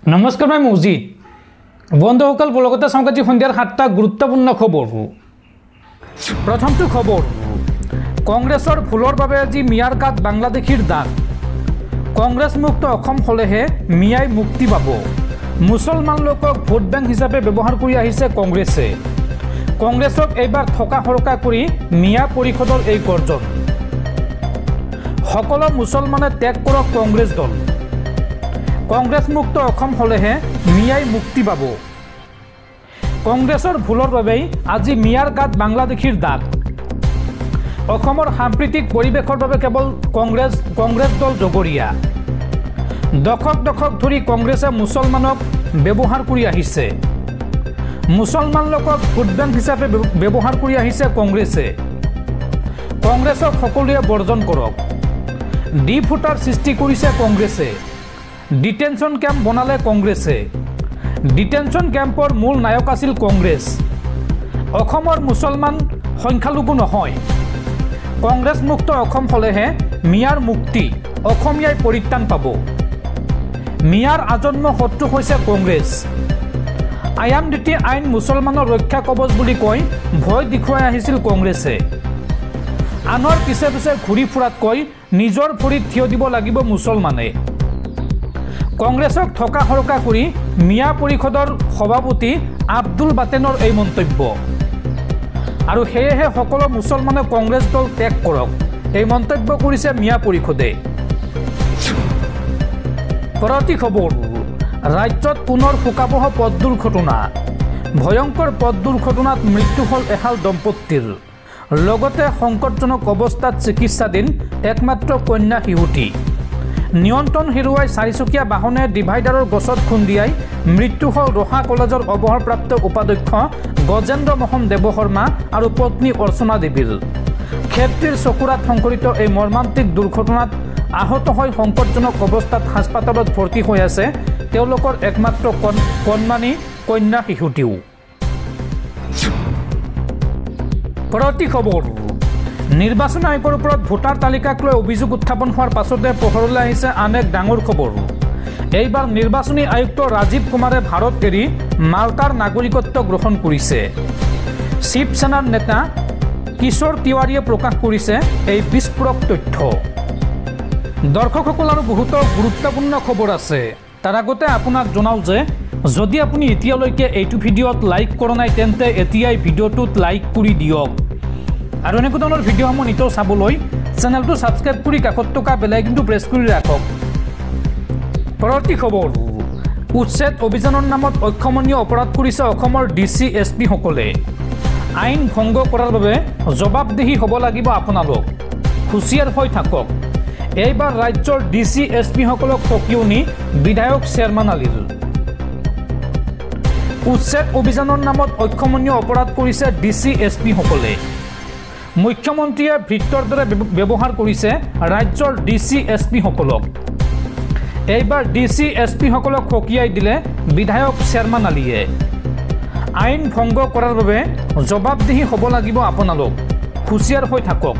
নমস্কাৰ মই মজিদ বন্ধুসকল বলগতে সংবাদী সন্ধিয়াৰ 7টা গুৰুত্বপূৰ্ণ খবৰ প্ৰথমটো খবৰ কংগ্ৰেছৰ ভুলৰ বাবে আজি মিয়াৰ গাত বাংলাদেশীৰ দাগ কংগ্ৰেছ মুক্ত অসম হলেহে মিয়াই মুক্তি পাব মুছলমান লোকক ভোট বেংক হিচাপে ব্যৱহাৰ কৰি আহিছে কংগ্ৰেছে কংগ্ৰেছক এইবাৰ থকা হৰকা কৰি মিয়া পৰিষদৰ এই গৰ্জন সকলো মুছলমানে ত্যাগ কৰক কংগ্ৰেছ দল কংগ্ৰেছ মুক্ত অসম হলেহে মিয়াই মুক্তি পাব কংগ্ৰেছৰ ভুলৰ বাবে আজি মিয়াৰ গাত বাংলাদেশীৰ দাগ অসমৰ সাম্প্ৰতিক পৰিৱেশৰ বাবে কেৱল কংগ্ৰেছ দল জগৰীয়া দশক ধৰি কংগ্ৰেছে মুছলমানক ব্যৱহাৰ কৰি আহিছে মুছলমান লোকক ভোট বেংক হিচাপে ব্যৱহাৰ কৰি আহিছে কংগ্ৰেছক সকলোৱে বৰ্জন কৰক ডি ভোটাৰ সৃষ্টি কৰিছে কংগ্ৰেছে ডিটেনশন ক্যাম্প বনালে কংগ্ৰেছে ডিটেনশন ক্যাম্পৰ মূল নায়ক আছিল কংগ্ৰেছ অসমৰ মুছলমান সংখ্যালঘু নহয় কংগ্ৰেছ মুক্ত অসম হলেহে মিয়াৰ মুক্তি অসমীয়াই পৰিত্ৰাণ পাব মিয়াৰ আজন্ম শত্ৰু হৈছে কংগ্ৰেছ আইএমডিটি আইন মুছলমানৰ ৰক্ষা কবচ বুলি কৈ ভয় দেখুৱাই আহিছিল কংগ্ৰেছে আনৰ পিছে পিছে ঘূৰি ফুৰাতকৈ নিজৰ ভৰিত থিয় দিব লাগিব মুছলমানে কংগ্ৰেছক থকা হৰকা কৰি মিয়া পৰিষদৰ সভাপতি আব্দুল বাটেনৰ এই মন্তব্য আৰু সেয়েহে সকলো মুছলমানে কংগ্ৰেছ দল ত্যাগ কৰক এই মন্তব্য কৰিছে মিয়া পৰিষদে পৰৱৰ্তী খবৰ ৰাজ্যত পুনৰ শুকাবহ পথ দুৰ্ঘটনা ভয়ংকৰ পথ দুৰ্ঘটনাত মৃত্যু হ'ল এহাল দম্পতীৰ লগতে সংকটজনক অৱস্থাত চিকিৎসাধীন একমাত্ৰ কন্যা শিশুটি নিয়ন্ত্ৰণ হেৰুৱাই চাৰিচকীয়া বাহনে ডিভাইডাৰৰ গছত খুন্দিয়াই মৃত্যু হ'ল ৰহা কলেজৰ অৱসৰপ্ৰাপ্ত উপাধ্যক্ষ গজেন্দ্ৰ মোহন দেৱশৰ্মা আৰু পত্নী অৰ্চনা দেৱীৰ ক্ষেত্ৰীৰ চকুৰাত সংঘটিত এই মৰ্মান্তিক দুৰ্ঘটনাত আহত হৈ সংকটজনক অৱস্থাত হাস্পতালত ভৰ্তি হৈ আছে তেওঁলোকৰ একমাত্ৰ কণমানি কন্যা শিশুটিও পৰৱৰ্তী খবৰ নিৰ্বাচন আয়োগৰ ওপৰত ভোটাৰ তালিকাক লৈ অভিযোগ উত্থাপন হোৱাৰ পাছতে পোহৰলৈ আহিছে আন এক ডাঙৰ খবৰ এইবাৰ নিৰ্বাচনী আয়ুক্ত ৰাজীৱ কুমাৰে ভাৰত এৰি মাল্টাৰ নাগৰিকত্ব গ্ৰহণ কৰিছে শিৱসেনাৰ নেতা কিশোৰ তিৱাৰীয়ে প্ৰকাশ কৰিছে এই বিস্ফোৰক তথ্য দৰ্শকসকল আৰু বহুতো গুৰুত্বপূৰ্ণ খবৰ আছে তাৰ আগতে আপোনাক জনাও যে যদি আপুনি এতিয়ালৈকে এইটো ভিডিঅ'ত লাইক কৰা নাই তেন্তে এতিয়াই ভিডিঅ'টোত লাইক কৰি দিয়ক আৰু এনেকুৱা ধৰণৰ ভিডিঅ'সমূহ নিতৌ চাবলৈ চেনেলটো ছাবস্ক্ৰাইব কৰি কাষত থকা বেল আইকনটো প্ৰেছ কৰি ৰাখক পৰৱৰ্তী খবৰ উচ্ছেদ অভিযানৰ নামত অক্ষমনীয় অপৰাধ কৰিছে অসমৰ ডিচি এছপি সকলে আইন ভংগ কৰাৰ বাবে জবাবদিহি হ'ব লাগিব আপোনালোক হুঁচিয়াৰ হৈ থাকক এইবাৰ ৰাজ্যৰ ডিচি এছপি সকলক সকিয়নি বিধায়ক চেয়াৰমান আলীৰ উচ্ছেদ অভিযানৰ নামত অক্ষমনীয় অপৰাধ কৰিছে ডিচি এছপি সকলে মুখ্যমন্ত্ৰীয়ে ভৃত্যৰ দৰে ব্যৱহাৰ কৰিছে ৰাজ্যৰ ডিচি এছপি সকলক এইবাৰ ডিচি এছপি সকলক সকিয়াই দিলে বিধায়ক চেয়াৰমান আলীয়ে আইন ভংগ কৰাৰ বাবে জবাবদিহি হ'ব লাগিব আপোনালোক হুঁচিয়াৰ হৈ থাকক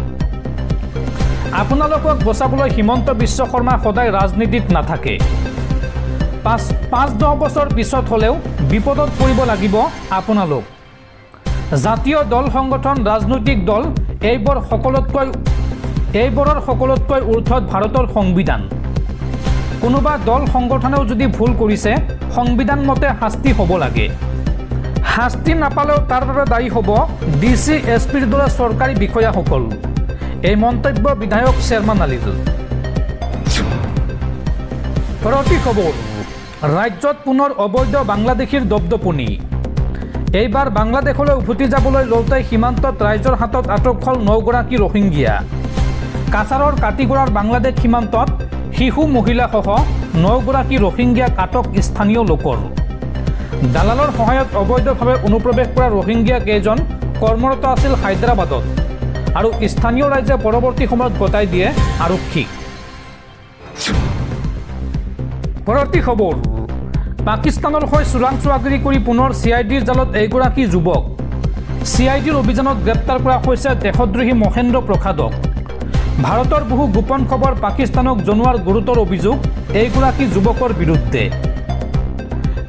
আপোনালোকক বচাবলৈ হিমন্ত বিশ্ব শৰ্মা সদায় ৰাজনীতিত নাথাকে 5-10 বছৰ পিছত হ'লেও বিপদত পৰিব লাগিব আপোনালোক জাতীয় দল সংগঠন ৰাজনৈতিক দল এইবোৰৰ সকলোতকৈ ঊৰ্ধত ভাৰতৰ সংবিধান কোনোবা দল সংগঠনেও যদি ভুল কৰিছে সংবিধান মতে শাস্তি হ'ব লাগে শাস্তি নাপালেও তাৰ বাবে দায়ী হ'ব ডিচি এছপিৰ দৰে চৰকাৰী বিষয়াসকল এই মন্তব্য বিধায়ক চেয়াৰমান আলীৰ পৰৱৰ্তী খবৰ ৰাজ্যত পুনৰ অবৈধ বাংলাদেশীৰ দপদপনি এইবাৰ বাংলাদেশলৈ উভতি যাবলৈ লওঁতে সীমান্তত ৰাইজৰ হাতত আটক হ'ল 9 গৰাকী ৰোহিংগীয়া কাছাৰৰ কাটিগড়াৰ বাংলাদেশ সীমান্তত শিশু মহিলাসহ 9 গৰাকী ৰোহিংগীয়াক আটক স্থানীয় লোকৰ দালালৰ সহায়ত অবৈধভাৱে অনুপ্ৰৱেশ কৰা ৰোহিংগীয়া কেইজন কৰ্মৰত আছিল হায়দৰাবাদত আৰু স্থানীয় ৰাইজে পৰৱৰ্তী সময়ত গতাই দিয়ে আৰক্ষীক পৰৱৰ্তী খবৰ পাকিস্তানৰ হৈ চোৰাংচোৱাগিৰি কৰি পুনৰ চিআইডিৰ জালত এগৰাকী যুৱক চিআইডিৰ অভিযানত গ্ৰেপ্তাৰ কৰা হৈছে দেশদ্ৰোহী মহেন্দ্ৰ প্ৰসাদক ভাৰতৰ বহু গোপন খবৰ পাকিস্তানক জনোৱাৰ গুৰুতৰ অভিযোগ এইগৰাকী যুৱকৰ বিৰুদ্ধে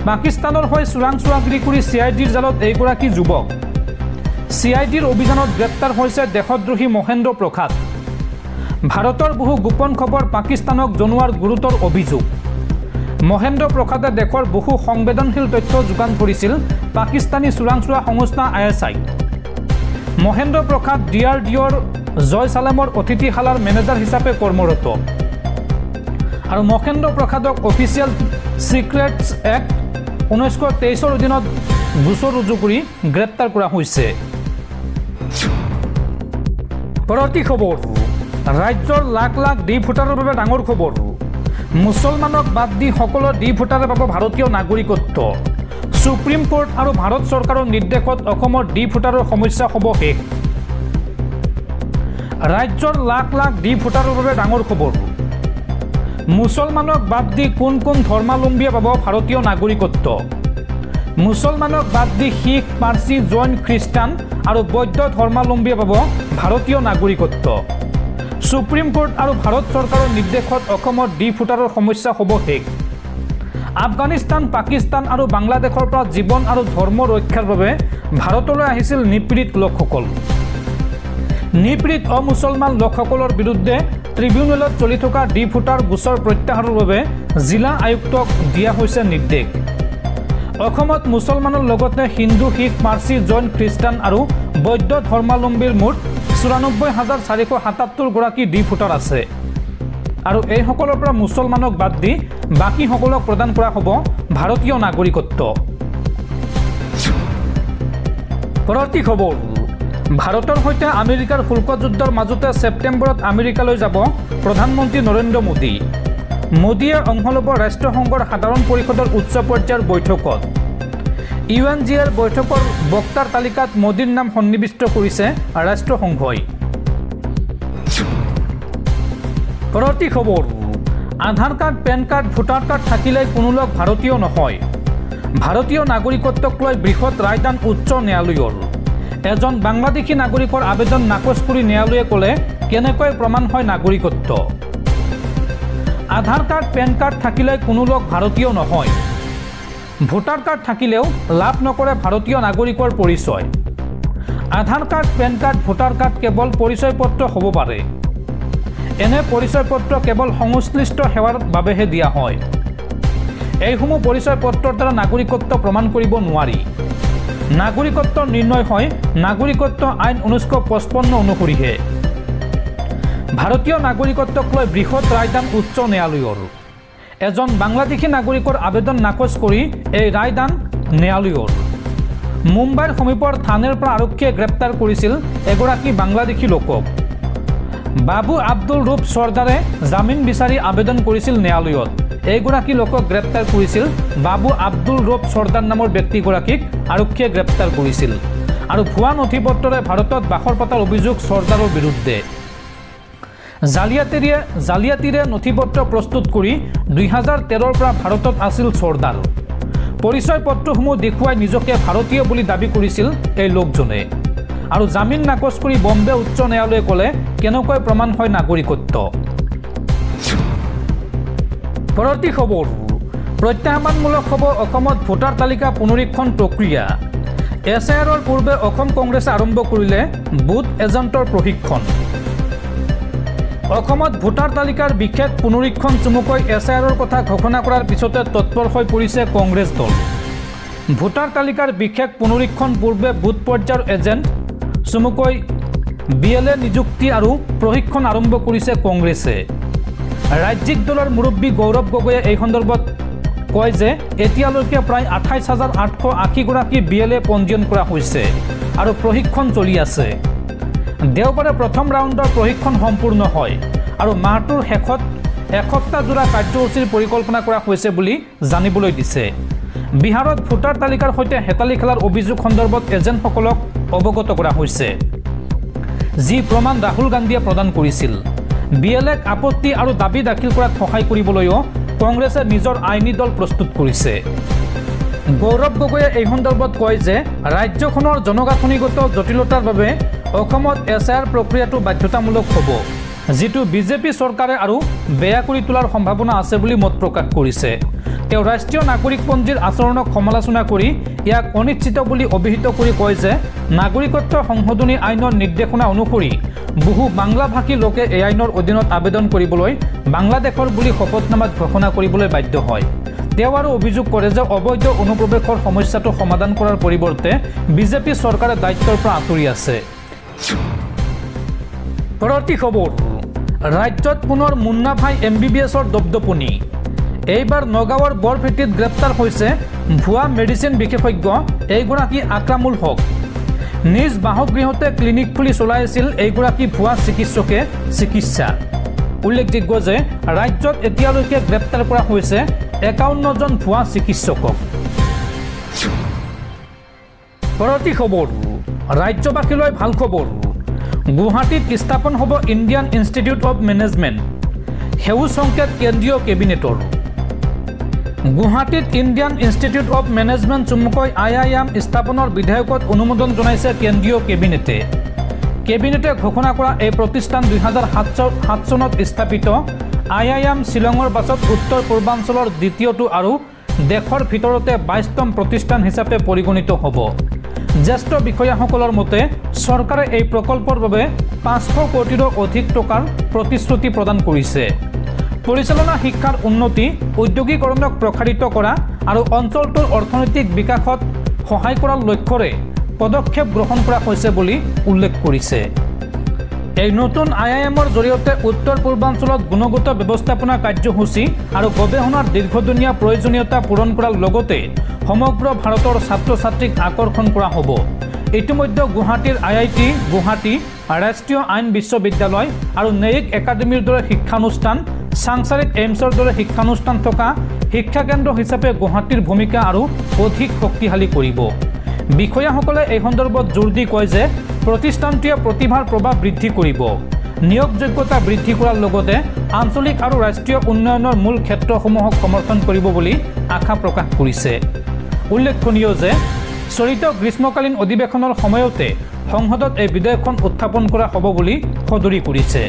পাকিস্তানৰ হৈ চোৰাংচোৱাগিৰি কৰি CIDৰ জালত এইগৰাকী যুৱক CIDৰ অভিযানত গ্ৰেপ্তাৰ হৈছে দেশদ্ৰোহী মহেন্দ্ৰ প্ৰসাদ ভাৰতৰ বহু গোপন খবৰ পাকিস্তানক জনোৱাৰ গুৰুতৰ অভিযোগ মহেন্দ্ৰ প্ৰসাদে দেশৰ বহু সংবেদনশীল তথ্য যোগান ধৰিছিল পাকিস্তানী চোৰাংচোৱা সংস্থা ISI মহেন্দ্ৰ প্ৰসাদ DRDOৰ জয়সালামৰ অতিথিশালাৰ মেনেজাৰ হিচাপে কৰ্মৰত আৰু মহেন্দ্ৰ প্ৰসাদক অফিচিয়েল সিক্ৰেটছ এক্ট 1923 অধীনত গোচৰ ৰুজু কৰি গ্ৰেপ্তাৰ কৰা হৈছে পৰৱৰ্তী খবৰ ৰাজ্যৰ লাখ লাখ ডি ভোটাৰৰ বাবে ডাঙৰ খবৰ মুছলমানক বাদ দি সকলো ডি ভোটাৰে পাব ভাৰতীয় নাগৰিকত্ব সুপ্ৰিম কোৰ্ট আৰু ভাৰত চৰকাৰৰ নিৰ্দেশত অসমৰ ডি ভোটাৰৰ সমস্যা হ'ব শেষ ৰাজ্যৰ লাখ লাখ ডি ভোটাৰৰ বাবে ডাঙৰ খবৰ মুছলমানক বাদ দি কোন কোন ধৰ্মাৱলম্বীয়ে পাব ভাৰতীয় নাগৰিকত্ব মুছলমানক বাদ দি শিখ পাৰ্চী জৈন খ্ৰীষ্টান আৰু বৌদ্ধ ধৰ্মাৱলম্বীয়ে পাব ভাৰতীয় নাগৰিকত্ব সুপ্ৰিম কোৰ্ট আৰু ভাৰত চৰকাৰৰ নিৰ্দেশত অসমৰ ডি ভোটাৰৰ সমস্যা হ'ব শেষ আফগানিস্তান পাকিস্তান আৰু বাংলাদেশৰ পৰা জীৱন আৰু ধৰ্ম ৰক্ষাৰ বাবে ভাৰতলৈ আহিছিল নিপীড়িত লোকসকল নিপীড়িত অমুছলমান লোকসকলৰ বিৰুদ্ধে ট্ৰিবিউনেলত চলি থকা ডি ভোটাৰ গোচৰ প্ৰত্যাহাৰৰ বাবে জিলা আয়ুক্তক দিয়া হৈছে নিৰ্দেশ অসমত মুছলমানৰ লগতে হিন্দু শিখ পাৰ্চী জৈন খ্ৰীষ্টান আৰু বৌদ্ধ ধৰ্মাৱলম্বীৰ মুঠ 94,477 গৰাকী ডি ভোটাৰ আছে আৰু এইসকলৰ পৰা মুছলমানক বাদ দি বাকী সকলক প্ৰদান কৰা হ'ব ভাৰতীয় নাগৰিকত্ব পৰৱৰ্তী খবৰ ভাৰতৰ সৈতে আমেৰিকাৰ শুল্ক যুদ্ধৰ মাজতে ছেপ্টেম্বৰত আমেৰিকালৈ যাব প্ৰধানমন্ত্ৰী নৰেন্দ্ৰ মোদী মোদীয়ে অংশ ল'ব ৰাষ্ট্ৰসংঘৰ সাধাৰণ পৰিষদৰ উচ্চ পৰ্যায়ৰ বৈঠকত UNGAৰ বৈঠকৰ বক্তাৰ তালিকাত মোদীৰ নাম সন্নিৱিষ্ট কৰিছে ৰাষ্ট্ৰসংঘই পৰৱৰ্তী খবৰ Aadhaar card PAN card voter card থাকিলে কোনো লোক ভাৰতীয় নহয় ভাৰতীয় নাগৰিকত্বক লৈ বৃহৎ ৰায়দান উচ্চ ন্যায়ালয়ৰ এজন বাংলাদেশী নাগৰিকৰ আবেদন নাকচ কৰি ন্যায়ালয়ে ক'লে কেনেকৈ প্ৰমাণ হয় নাগৰিকত্ব আধাৰ কাৰ্ড পেন কাৰ্ড থাকিলে কোনো লোক ভাৰতীয় নহয় ভোটাৰ কাৰ্ড থাকিলেও লাভ নকৰে ভাৰতীয় নাগৰিকৰ পৰিচয় Aadhaar card PAN card voter card কেৱল পৰিচয় পত্ৰ হ'ব পাৰে এনে পৰিচয় পত্ৰ কেৱল সংশ্লিষ্ট সেৱাৰ বাবেহে দিয়া হয় এইসমূহ পৰিচয় পত্ৰৰ দ্বাৰা নাগৰিকত্ব প্ৰমাণ কৰিব নোৱাৰি নাগৰিকত্ব নিৰ্ণয় হয় নাগৰিকত্ব আইন 1955 অনুসৰিহে ভাৰতীয় নাগৰিকত্বক লৈ বৃহৎ ৰায়দান উচ্চ ন্যায়ালয়ৰ এজন বাংলাদেশী নাগৰিকৰ আবেদন নাকচ কৰি এই ৰায়দান ন্যায়ালয়ৰ মুম্বাইৰ সমীপৰ থানেৰ পৰা আৰক্ষীয়ে গ্ৰেপ্তাৰ কৰিছিল এগৰাকী বাংলাদেশী লোকক বাবু আব্দুল ৰূপ চৰ্দাৰে জামিন বিচাৰি আবেদন কৰিছিল ন্যায়ালয়ত এইগৰাকী লোকক গ্ৰেপ্তাৰ কৰিছিল বাবু আব্দুল ৰূপ চৰ্দাৰ নামৰ ব্যক্তিগৰাকীক আৰক্ষীয়ে গ্ৰেপ্তাৰ কৰিছিল আৰু ভুৱা নথিপত্ৰৰে ভাৰতত বাসৰ পতাৰ অভিযোগ চৰ্দাৰৰ বিৰুদ্ধে জালিয়াতিৰে নথিপত্ৰ প্ৰস্তুত কৰি 2013ৰ পৰা ভাৰতত আছিল চৰ্দাৰ পৰিচয় পত্ৰসমূহ দেখুৱাই নিজকে ভাৰতীয় বুলি দাবী কৰিছিল এই লোকজনে আৰু জামিন নাকচ কৰি বম্বে উচ্চ ন্যায়ালয়ে ক'লে কেনেকৈ প্ৰমাণ হয় নাগৰিকত্ব পৰৱৰ্তী খবৰ প্ৰত্যাহ্বানমূলক হ'ব অসমত ভোটাৰ তালিকা পুনৰীক্ষণ প্ৰক্ৰিয়া SIRৰ পূৰ্বে অসম কংগ্ৰেছে আৰম্ভ কৰিলে বুথ এজেণ্টৰ প্ৰশিক্ষণ অসমত ভোটাৰ তালিকাৰ বিশেষ পুনৰীক্ষণ চমুকৈ SIRৰ কথা ঘোষণা কৰাৰ পিছতে তৎপৰ হৈ পৰিছে কংগ্ৰেছ দল ভোটাৰ তালিকাৰ বিশেষ পুনৰীক্ষণ পূৰ্বে বুথ পৰ্যায়ৰ এজেণ্ট চমুকৈ BLA নিযুক্তি আৰু প্ৰশিক্ষণ আৰম্ভ কৰিছে কংগ্ৰেছে ৰাজ্যিক দলৰ মুৰব্বী গৌৰৱ গগৈয়ে এই সন্দৰ্ভত কয় যে এতিয়ালৈকে প্ৰায় 28,880 গৰাকী BLA পঞ্জীয়ন কৰা হৈছে আৰু প্ৰশিক্ষণ চলি আছে দেওবাৰে প্ৰথম ৰাউণ্ডৰ প্ৰশিক্ষণ সম্পূৰ্ণ হয় আৰু মাহটোৰ শেষত এসপ্তাহজোৰা কাৰ্যসূচীৰ পৰিকল্পনা কৰা হৈছে বুলি জানিবলৈ দিছে বিহাৰত ভোটাৰ তালিকাৰ সৈতে হেতালি খেলাৰ অভিযোগ সন্দৰ্ভত এজেণ্টসকলক অৱগত কৰা হৈছে যি প্ৰমাণ ৰাহুল গান্ধীয়ে প্ৰদান কৰিছিল BLAক আপত্তি আৰু দাবী দাখিল কৰাত সহায় কৰিবলৈও কংগ্ৰেছে নিজৰ আইনী দল প্ৰস্তুত কৰিছে গৌৰৱ গগৈয়ে এই সন্দৰ্ভত কয় যে ৰাজ্যখনৰ জনগাঁথনিগত জটিলতাৰ বাবে অসমত SIR প্ৰক্ৰিয়াটো বাধ্যতামূলক হ'ব যিটো বিজেপি চৰকাৰে আৰু বেয়া কৰি তোলাৰ সম্ভাৱনা আছে বুলি মত প্ৰকাশ কৰিছে তেওঁ ৰাষ্ট্ৰীয় নাগৰিকপঞ্জীৰ আচৰণক সমালোচনা কৰি ইয়াক অনিশ্চিত বুলি অভিহিত কৰি কয় যে নাগৰিকত্ব সংশোধনী আইনৰ নিৰ্দেশনা অনুসৰি বহু বাংলাভাষী লোকে এই আইনৰ অধীনত আবেদন কৰিবলৈ বাংলাদেশৰ বুলি শপতনামাত ঘোষণা কৰিবলৈ বাধ্য হয়। তেওঁ আৰু অভিযোগ কৰে যে অবৈধ অনুপ্ৰৱেশৰ সমস্যাটো সমাধান কৰাৰ পৰিৱৰ্তে বিজেপি চৰকাৰে দায়িত্বৰ পৰা আঁতৰি আছে। পৰৱৰ্তী খবৰ, ৰাজ্যত পুনৰ মুন্না ভাই MBBSৰ দপদপনি। এইবাৰ নগাঁৱৰ বৰপেটিত গ্ৰেপ্তাৰ হৈছে ভুৱা মেডিচিন বিশেষজ্ঞ এইগৰাকী আক্ৰামুল হক। নিজ বাসগৃহতে ক্লিনিক খুলি চলাই আছিল এইগৰাকী ভুৱা চিকিৎসকে চিকিৎসা। উল্লেখযোগ্য যে ৰাজ্যত এতিয়ালৈকে গ্ৰেপ্তাৰ কৰা হৈছে 51 জন ভুৱা চিকিৎসকক। পৰৱৰ্তী খবৰ, ৰাজ্যবাসীলৈ ভাল খবৰ। গুৱাহাটীত স্থাপন হ'ব ইণ্ডিয়ান ইনষ্টিটিউট অৱ মেনেজমেণ্ট, সেউজ সংকেত কেন্দ্ৰীয় কেবিনেটৰ। গুৱাহাটীত ইণ্ডিয়ান ইনষ্টিটিউট অৱ মেনেজমেণ্ট চমুকৈ IIM স্থাপনৰ বিধেয়কত অনুমোদন জনাইছে কেন্দ্ৰীয় কেবিনেটে। কেবিনেটে ঘোষণা কৰা এই প্ৰতিষ্ঠান 2007 চনত স্থাপিত IIM শ্বিলঙৰ পাছত উত্তৰ পূৰ্বাঞ্চলৰ দ্বিতীয়টো আৰু দেশৰ ভিতৰতে 22তম প্ৰতিষ্ঠান হিচাপে পৰিগণিত হ'ব। জ্যেষ্ঠ বিষয়াসকলৰ মতে চৰকাৰে এই প্ৰকল্পৰ বাবে 500 কোটিৰো অধিক টকাৰ প্ৰতিশ্ৰুতি প্ৰদান কৰিছে। পৰিচালনা শিক্ষাৰ উন্নতি, ঔদ্যোগিকৰণক প্ৰসাৰিত কৰা আৰু অঞ্চলটোৰ অৰ্থনৈতিক বিকাশত সহায় কৰাৰ লক্ষ্যৰে পদক্ষেপ গ্ৰহণ কৰা হৈছে বুলি উল্লেখ কৰিছে। এই নতুন IIMৰ জৰিয়তে উত্তৰ পূৰ্বাঞ্চলত গুণগত ব্যৱস্থাপনা কাৰ্যসূচী আৰু গৱেষণাৰ দীৰ্ঘদিনীয়া প্ৰয়োজনীয়তা পূৰণ কৰাৰ লগতে সমগ্ৰ ভাৰতৰ ছাত্ৰ ছাত্ৰীক আকৰ্ষণ কৰা হ'ব। ইতিমধ্যে গুৱাহাটীৰ IIT গুৱাহাটী, ৰাষ্ট্ৰীয় আইন বিশ্ববিদ্যালয় আৰু নেইক একাডেমীৰ দৰে শিক্ষানুষ্ঠান, চাংচাৰিত এইমছৰ দৰে শিক্ষানুষ্ঠান থকা শিক্ষাকেন্দ্ৰ হিচাপে গুৱাহাটীৰ ভূমিকা আৰু অধিক শক্তিশালী কৰিব। বিষয়াসকলে এই সন্দৰ্ভত জোৰ দি কয় যে প্ৰতিষ্ঠানটোৱে প্ৰতিভাৰ প্ৰভাৱ বৃদ্ধি কৰিব, নিয়োগযোগ্যতা বৃদ্ধি কৰাৰ লগতে আঞ্চলিক আৰু ৰাষ্ট্ৰীয় উন্নয়নৰ মূল ক্ষেত্ৰসমূহক সমৰ্থন কৰিব বুলি আশা প্ৰকাশ কৰিছে। উল্লেখনীয় যে চলিত গ্ৰীষ্মকালীন অধিৱেশনৰ সময়তে সংসদত এই বিধেয়কখন উত্থাপন কৰা হ'ব বুলি সদৰি কৰিছে।